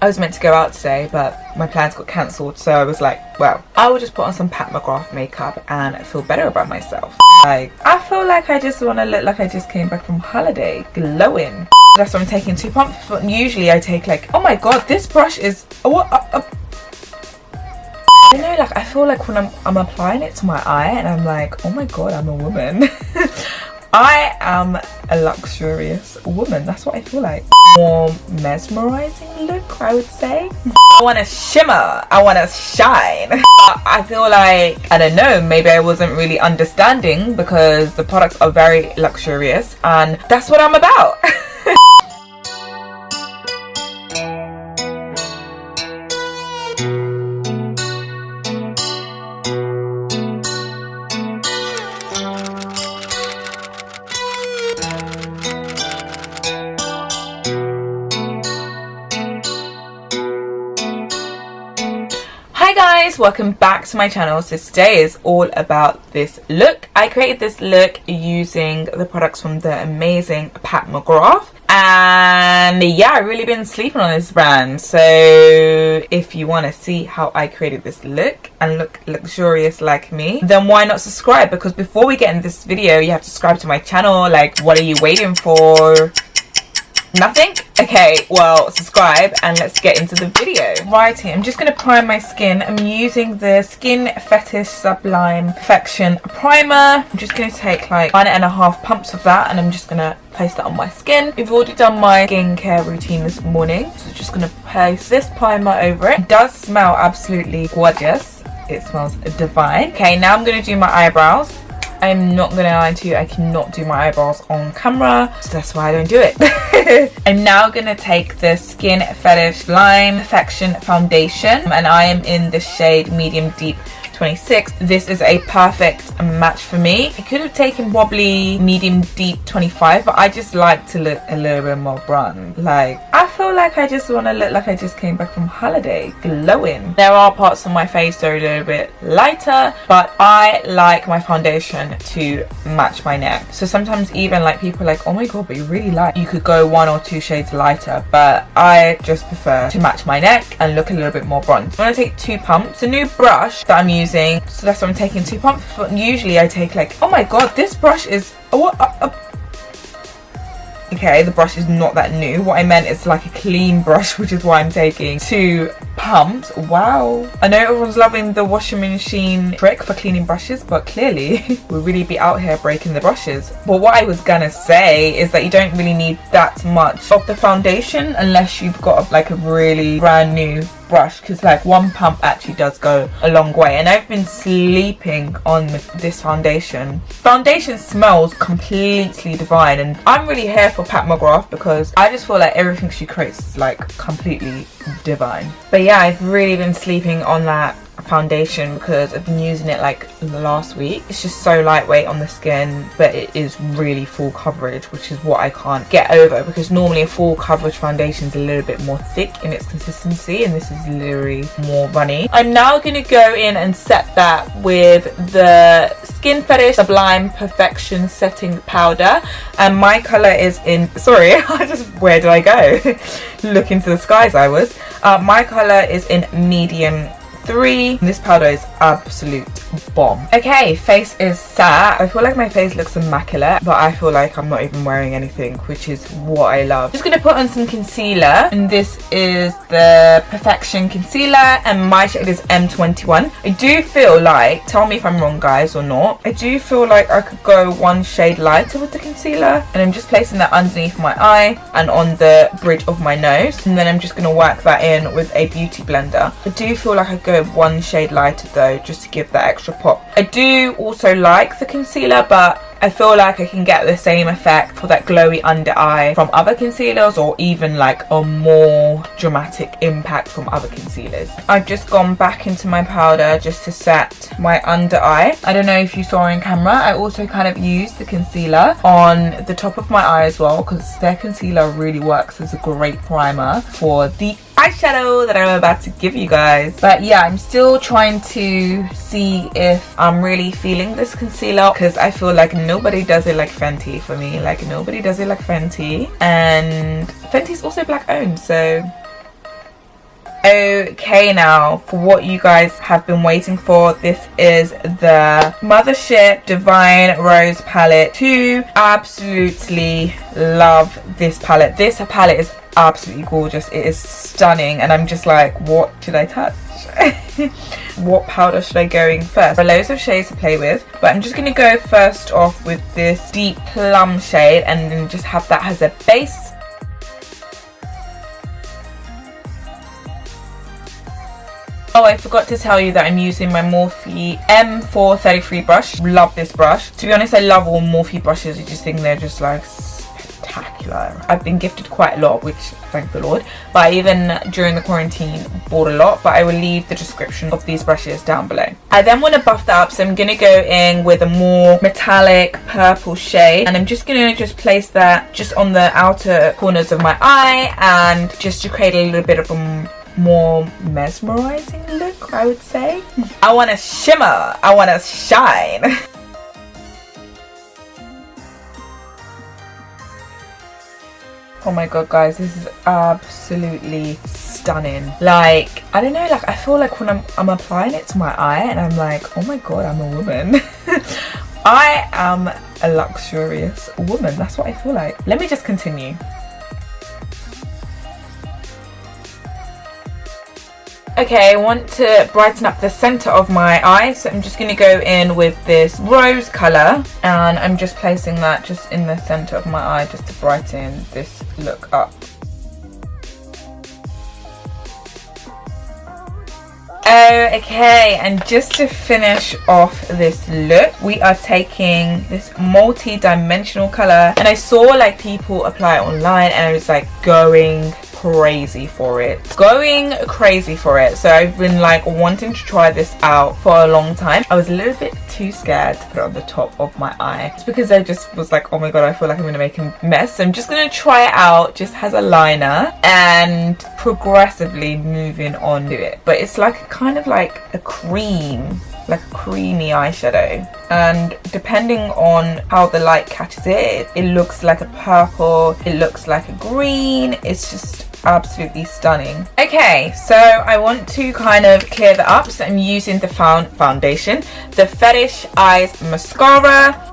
I was meant to go out today, but my plans got cancelled, so I was like, well, I will just put on some Pat McGrath makeup and feel better about myself. Like, I feel like I just want to look like I just came back from holiday, glowing. That's why I'm taking 2 pumps, but usually I take like, oh my god, this brush is, what? I don't know, like I feel like when I'm applying it to my eye and I'm like, oh my god, I'm a woman. I am a luxurious woman. That's what I feel like. More mesmerizing look, I would say. I want to shimmer. I want to shine. I feel like, I don't know, maybe I wasn't really understanding because the products are very luxurious and that's what I'm about. Hi guys, welcome back to my channel. So today is all about this look. I created this look using the products from the amazing Pat McGrath, and yeah, I've really been sleeping on this brand. So if you want to see how I created this look and look luxurious like me, then why not subscribe? Because before we get in this video, you have to subscribe to my channel. Like, what are you waiting for? Nothing? Okay, well, subscribe and let's get into the video. Righty, I'm just going to prime my skin. I'm using the Skin Fetish Sublime Perfection Primer. I'm just going to take like 1.5 pumps of that and I'm just going to place that on my skin. I've already done my skincare routine this morning, so just going to place this primer over it. It does smell absolutely gorgeous. It smells divine. Okay, now I'm going to do my eyebrows. I'm not gonna lie to you, I cannot do my eyebrows on camera, so that's why I don't do it. I'm now gonna take the Skin Fetish Lime Perfection Foundation, and I am in the shade Medium Deep 26. This is a perfect match for me. I could have taken probably Medium Deep 25, but I just like to look a little bit more brown. Like, I feel like I just want to look like I just came back from holiday, glowing. There are parts of my face that are a little bit lighter, but I like my foundation to match my neck. So sometimes even like people are like, oh my god, but you're really light. You could go 1 or 2 shades lighter, but I just prefer to match my neck and look a little bit more bronze. I'm going to take 2 pumps. The new brush that I'm using, so that's why I'm taking 2 pumps, but usually I take like, oh my god, this brush is, okay, the brush is not that new. What I meant is like a clean brush, which is why I'm taking 2 pumps. Wow. I know everyone's loving the washing machine trick for cleaning brushes, but clearly we'll really be out here breaking the brushes. But what I was gonna say is that you don't really need that much of the foundation unless you've got like a really brand new brush, because like 1 pump actually does go a long way. And I've been sleeping on this foundation. Foundation smells completely divine, and I'm really here for Pat McGrath because I just feel like everything she creates is like completely divine. But yeah, I've really been sleeping on that foundation because I've been using it like last week. It's just so lightweight on the skin, but it is really full coverage, which is what I can't get over, because normally a full coverage foundation is a little bit more thick in its consistency, and this is literally more runny. I'm now going to go in and set that with the Skin Fetish Sublime Perfection Setting Powder, and my color is in, sorry, where did I go? Look into the skies I was. My color is in medium 3. This powder is absolute bomb. Okay, face is set. I feel like my face looks immaculate, but I feel like I'm not even wearing anything, which is what I love. Just gonna put on some concealer, and this is the Perfection Concealer, and my shade is M21. I do feel like, tell me if I'm wrong guys or not, I do feel like I could go 1 shade lighter with the concealer, and I'm just placing that underneath my eye and on the bridge of my nose, and then I'm just gonna work that in with a beauty blender. I do feel like I go 1 shade lighter though, just to give that extra pop. I do also like the concealer, but I feel like I can get the same effect for that glowy under eye from other concealers, or even like a more dramatic impact from other concealers. I've just gone back into my powder just to set my under eye. I don't know if you saw in camera, I also kind of used the concealer on the top of my eye as well, because their concealer really works as a great primer for the eyeshadow that I'm about to give you guys. But yeah, I'm still trying to see if I'm really feeling this concealer, because I feel like nobody does it like Fenty for me. Like, nobody does it like Fenty, and Fenty's also black owned, so Okay, now for what you guys have been waiting for, this is the Mothership Divine Rose palette 2. Absolutely love this palette. This palette is absolutely gorgeous. It is stunning, and I'm just like, what should I touch? What powder should I go in first? There are loads of shades to play with, but I'm just going to go first off with this deep plum shade and then just have that as a base. Oh, I forgot to tell you that I'm using my Morphe M433 brush. Love this brush. To be honest, I love all Morphe brushes. I just think they're just like spectacular. I've been gifted quite a lot, which thank the Lord. But I even during the quarantine bought a lot, but I will leave the description of these brushes down below. I then want to buff that up, so I'm going to go in with a more metallic purple shade, and I'm just going to place that just on the outer corners of my eye, and just to create a little bit of a more mesmerizing look, I would say. I want to shimmer, I want to shine. Oh my god, guys, this is absolutely stunning. Like, I don't know, like I feel like when I'm applying it to my eye and I'm like, oh my god, I'm a woman. I am a luxurious woman, that's what I feel like. Let me just continue. Okay, I want to brighten up the center of my eye, so I'm just going to go in with this rose color, and I'm just placing that just in the center of my eye just to brighten this look up. Okay, and just to finish off this look, we are taking this multi-dimensional color, and I saw like people apply it online and I was like going crazy for it. So I've been like wanting to try this out for a long time. I was a little bit too scared to put it on the top of my eye. It's because I just was like, oh my god, I feel like I'm gonna make a mess. So I'm just gonna try it out just as a liner and progressively moving on to it. But it's like kind of like a cream, like a creamy eyeshadow, and depending on how the light catches it, it looks like a purple, it looks like a green. It's just absolutely stunning. Okay, so I want to kind of clear that up, so I'm using the foundation, the Fetish Eyes Mascara.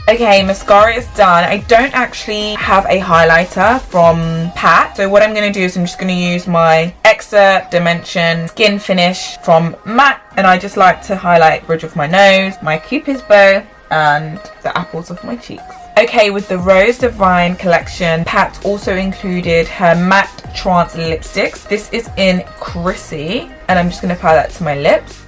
Okay, mascara is done. I don't actually have a highlighter from Pat, so what I'm going to do is I'm just going to use my Extra Dimension Skin Finish from MAC, and I just like to highlight the bridge of my nose, my Cupid's bow, and the apples of my cheeks. Okay, with the Rose Divine collection, Pat also included her matte trance lipsticks. This is in Christy, and I'm just going to apply that to my lips.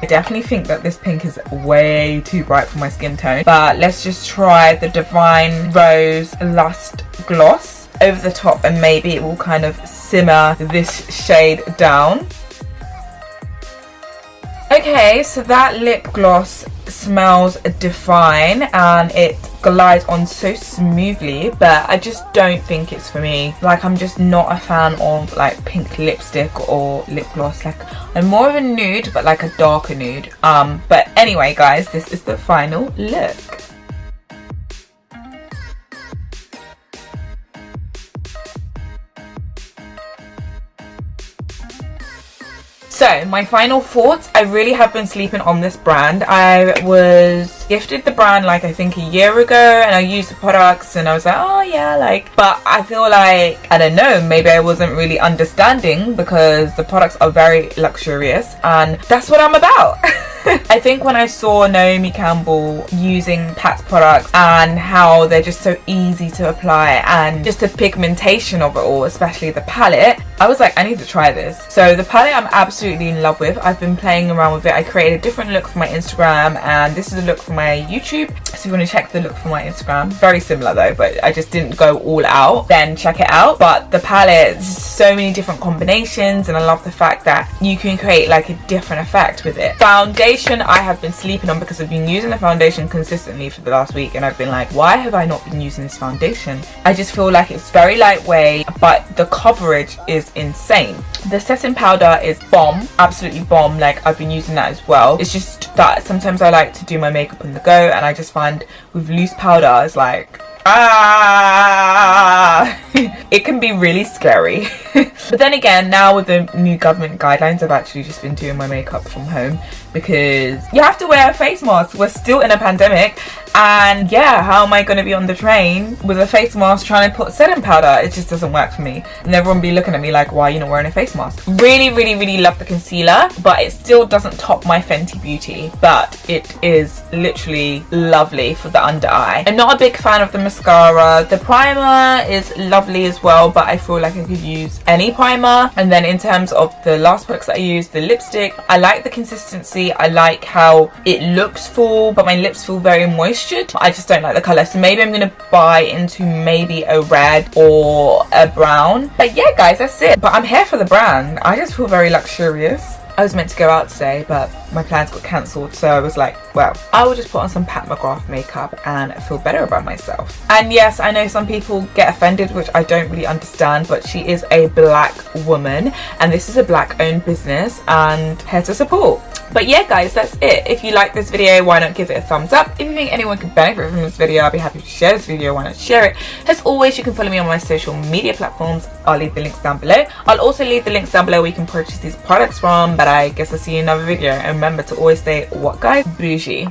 I definitely think that this pink is way too bright for my skin tone, but let's just try the Divine Rose Lust Gloss over the top, and maybe it will kind of simmer this shade down. Okay, so that lip gloss smells divine and it glides on so smoothly, but I just don't think it's for me. Like, I'm just not a fan of like pink lipstick or lip gloss. Like, I'm more of a nude, but like a darker nude. But anyway, guys, this is the final look. So my final thoughts, I really have been sleeping on this brand. I was gifted the brand like I think a year ago, and I used the products and I was like, oh yeah, like, but I feel like, I don't know, maybe I wasn't really understanding, because the products are very luxurious and that's what I'm about. I think when I saw Naomi Campbell using Pat's products and how they're just so easy to apply, and just the pigmentation of it all, especially the palette, I was like, I need to try this. So the palette I'm absolutely in love with. I've been playing around with it. I created a different look for my Instagram, and this is a look for my YouTube. So if you want to check the look for my Instagram, very similar though, but I just didn't go all out, then check it out. But the palette, so many different combinations, and I love the fact that you can create like a different effect with it. Foundation I have been sleeping on, because I've been using the foundation consistently for the last week, and I've been like, why have I not been using this foundation? I just feel like it's very lightweight, but the coverage is insane. The setting powder is bomb, absolutely bomb. Like, I've been using that as well. It's just that sometimes I like to do my makeup on the go, and I just find with loose powder it's like, ah. it can be really scary. But then again, now with the new government guidelines, I've actually just been doing my makeup from home because you have to wear a face mask. We're still in a pandemic, and yeah, how am I going to be on the train with a face mask trying to put setting powder? It just doesn't work for me, and everyone be looking at me like, why are you not wearing a face mask? Really, really, really love the concealer, but it still doesn't top my Fenty Beauty, but it is literally lovely for the under eye. I'm not a big fan of the mascara. The primer is lovely as well, but I feel like I could use any primer. And then in terms of the last products that I used, the lipstick, I like the consistency. I like how it looks full, but my lips feel very moistured. I just don't like the colour, so maybe I'm gonna buy into maybe a red or a brown. But yeah guys, that's it. But I'm here for the brand. I just feel very luxurious. I was meant to go out today, but my plans got cancelled, so I was like, well, I will just put on some Pat McGrath makeup and feel better about myself. And yes, I know some people get offended, which I don't really understand, but she is a black woman and this is a black owned business, and here to support. But yeah guys, that's it. If you like this video, why not give it a thumbs up? If you think anyone could benefit from this video, I'll be happy to share this video. Why not share it? As always, you can follow me on my social media platforms. I'll leave the links down below. I'll also leave the links down below where you can purchase these products from. But I guess I'll see you in another video. And remember to always stay, what guys? Bougie.